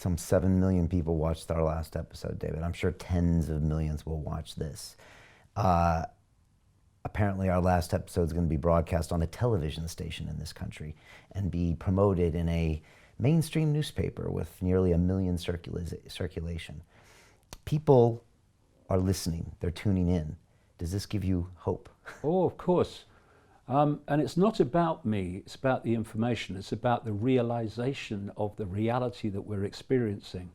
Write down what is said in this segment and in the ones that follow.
Some 7 million people watched our last episode, David. I'm sure tens of millions will watch this. Apparently our last episode is going to be broadcast on a television station in this country and be promoted in a mainstream newspaper with nearly 1 million circulation. People are listening. They're tuning in. Does this give you hope? Oh, of course. And it's not about me, it's about the information. It's about the realization of the reality that we're experiencing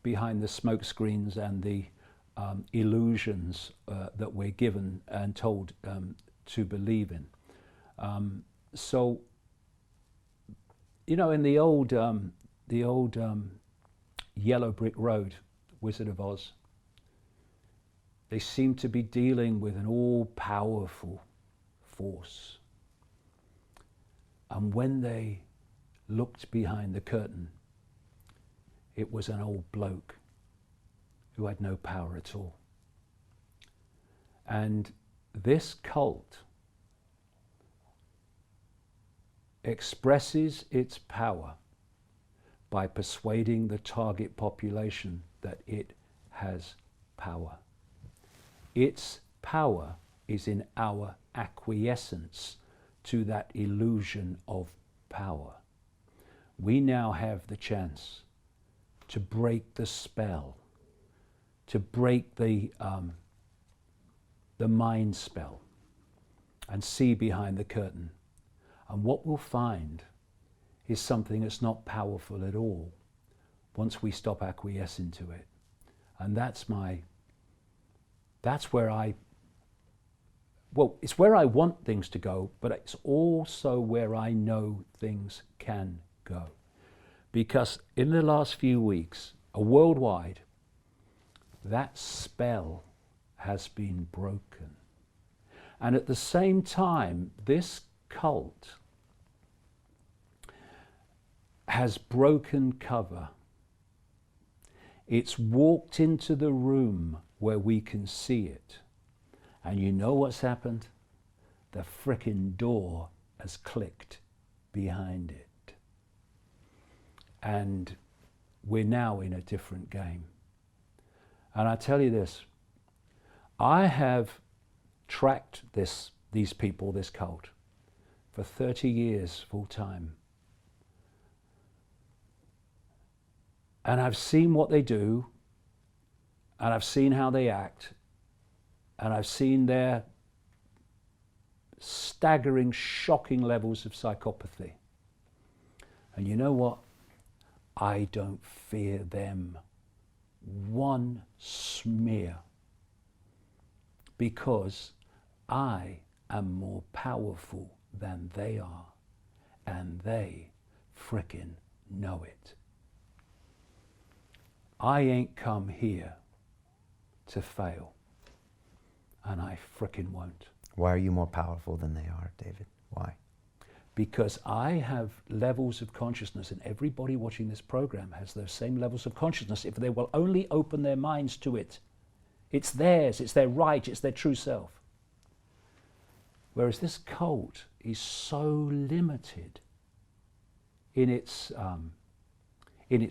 behind the smoke screens and the illusions that we're given and told to believe in. So, you know, in the old Yellow Brick Road, Wizard of Oz, they seem to be dealing with an all-powerful force. And when they looked behind the curtain, it was an old bloke who had no power at all. And this cult expresses its power by persuading the target population that it has power. Its power is in our acquiescence to that illusion of power. We now have the chance to break the spell, to break the mind spell and see behind the curtain. And what we'll find is something that's not powerful at all once we stop acquiescing to it. And that's where it's where I want things to go, but it's also where I know things can go. Because in the last few weeks, worldwide, that spell has been broken. And at the same time, this cult has broken cover. It's walked into the room where we can see it. And you know what's happened? The frickin' door has clicked behind it. And we're now in a different game. And I tell you this, I have tracked these people, this cult, for 30 years full time. And I've seen what they do, and I've seen how they act, and I've seen their staggering, shocking levels of psychopathy. And you know what? I don't fear them one smear, because I am more powerful than they are, and they frickin' know it. I ain't come here to fail, and I frickin' won't. Why are you more powerful than they are, David? Why? Because I have levels of consciousness, and everybody watching this program has those same levels of consciousness if they will only open their minds to it. It's theirs, it's their right, it's their true self. Whereas this cult is so limited in its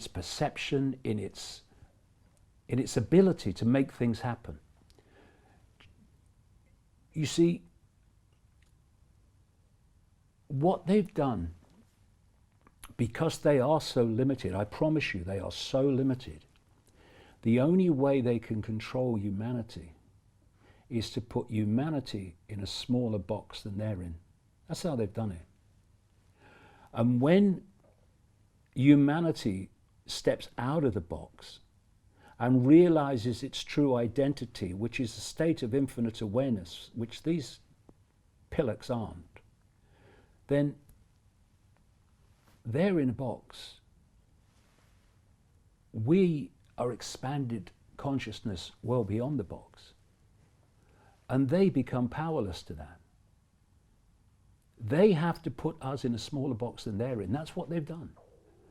perception, in its ability to make things happen. You see, what they've done, because they are so limited, I promise you they are so limited, the only way they can control humanity is to put humanity in a smaller box than they're in. That's how they've done it. And when humanity steps out of the box and realizes its true identity, which is a state of infinite awareness, which these pillocks aren't, then they're in a box. We are expanded consciousness well beyond the box. And they become powerless to that. They have to put us in a smaller box than they're in. That's what they've done.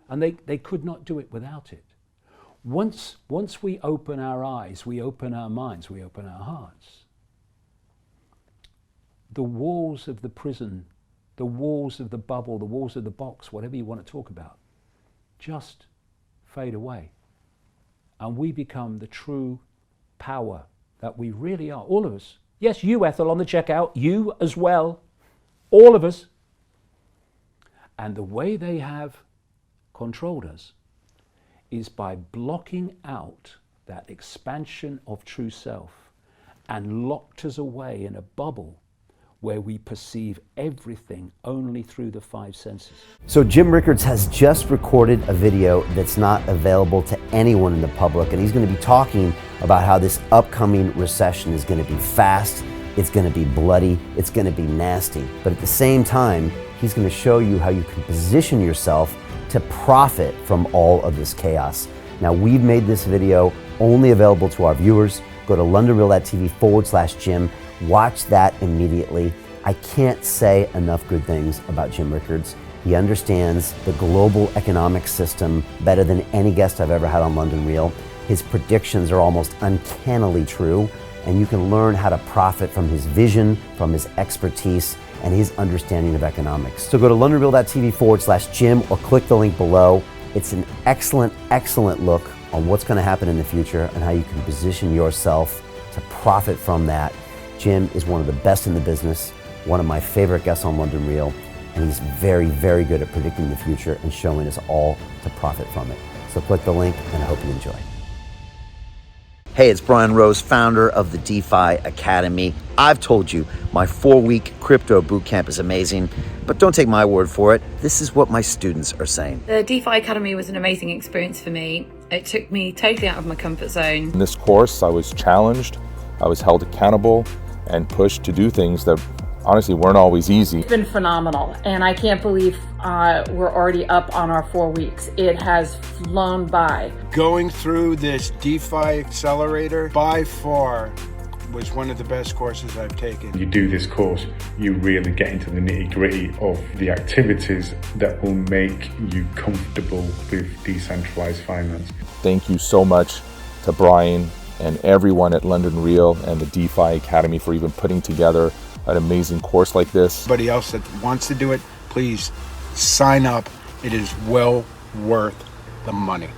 And they could not do it without it. Once we open our eyes, we open our minds, we open our hearts, the walls of the prison, the walls of the bubble, the walls of the box, whatever you want to talk about, just fade away. And we become the true power that we really are, all of us. Yes, you, Ethel, on the checkout, you as well, all of us. And the way they have controlled us is by blocking out that expansion of true self and locked us away in a bubble where we perceive everything only through the five senses. So Jim Rickards has just recorded a video that's not available to anyone in the public, and he's going to be talking about how this upcoming recession is going to be fast, it's going to be bloody, it's going to be nasty. But at the same time, he's going to show you how you can position yourself to profit from all of this chaos. Now, we've made this video only available to our viewers. Go to londonreal.tv/Jim. Watch that immediately. I can't say enough good things about Jim Rickards. He understands the global economic system better than any guest I've ever had on London Real. His predictions are almost uncannily true, and you can learn how to profit from his vision, from his expertise, and his understanding of economics. So go to londonreal.tv/Jim or click the link below. It's an excellent, excellent look on what's going to happen in the future and how you can position yourself to profit from that. Jim is one of the best in the business, one of my favorite guests on London Real, and he's very, very good at predicting the future and showing us all to profit from it. So click the link, and I hope you enjoy. Hey, it's Brian Rose, founder of the DeFi Academy. I've told you my 4-week crypto bootcamp is amazing, but don't take my word for it. This is what my students are saying. The DeFi Academy was an amazing experience for me. It took me totally out of my comfort zone. In this course, I was challenged, I was held accountable, and pushed to do things that honestly weren't always easy. It's been phenomenal, and I can't believe we're already up on our 4 weeks. It has flown by. Going through this DeFi accelerator by far was one of the best courses I've taken. You do this course, you really get into the nitty-gritty of the activities that will make you comfortable with decentralized finance. Thank you so much to Brian and everyone at London Real and the DeFi Academy for even putting together an amazing course like this. Anybody else that wants to do it, please sign up. It is well worth the money.